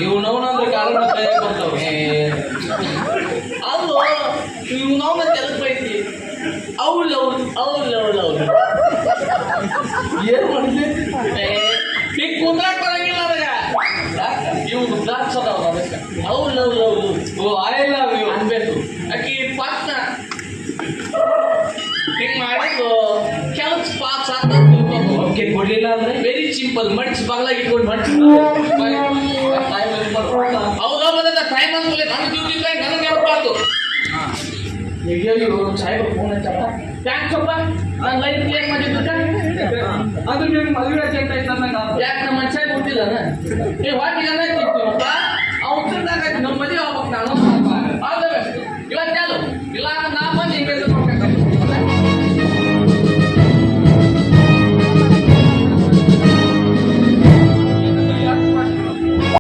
ಇವು ನೋವಂದ್ರೆ ಕಾರಣ ಬರ್ತಾವೆ ಅದು ಇವು ನೋವ ಕೆಲಸ ಐತಿ ಅವ್ಳು ಏನು ಮಾಡಿದ್ವಿ ಈಗ ಕುಂದ್ರಾಕ್ ಬರಂಗಿಲ್ಲ ನನಗೆ ಇವು ದ್ರಾಕ್ಷ ಅದಾವ ಅದಕ್ಕೆ ಅವ್ಳು ಐ ಲವ್ ಯು ಅನ್ಬೇಕು ಆಕಿ ಪಾಸ್ನ ಹಿಂಗೆ ಮಾಡಿದ್ದು ಕೆಲಸ ಪಾಸ್ ಅಂತ ಓಕೆ ಕೊಡ್ಲಿಲ್ಲ ಅಂದ್ರೆ ವೆರಿ ಸಿಂಪಲ್ ಮಡ್ಚಿ ಬಾಗ್ಲಾಗಿ ಇಟ್ಕೊಂಡು ಮಡ್ಚಿ ಹೌದಾ ಬಂದ ಟೈಮ್ ಅಂದ್ಮೇಲೆ ನನ್ನ ಡ್ಯೂಟಿ ಟೈಮ್ ನನಗೆ ನೆನಪಾತು ಈಗ ಸಾಹೇಬ್ ಫೋನ್ ಹಚ್ಚಪ್ಪ ಥ್ಯಾಂಕ್ಸಪ್ಪ ನಾನು ಲೈಫ್ ಕ್ಲಿಯರ್ ಮಾಡಿದ್ದು ಅದು ನೀವು ಮದುವೆ ಅಂತ ಯಾಕೆ ನಮ್ಮ ಮನುಷ್ಯ ಗೊತ್ತಿಲ್ಲ ಏ ವಾಟಿಗೆ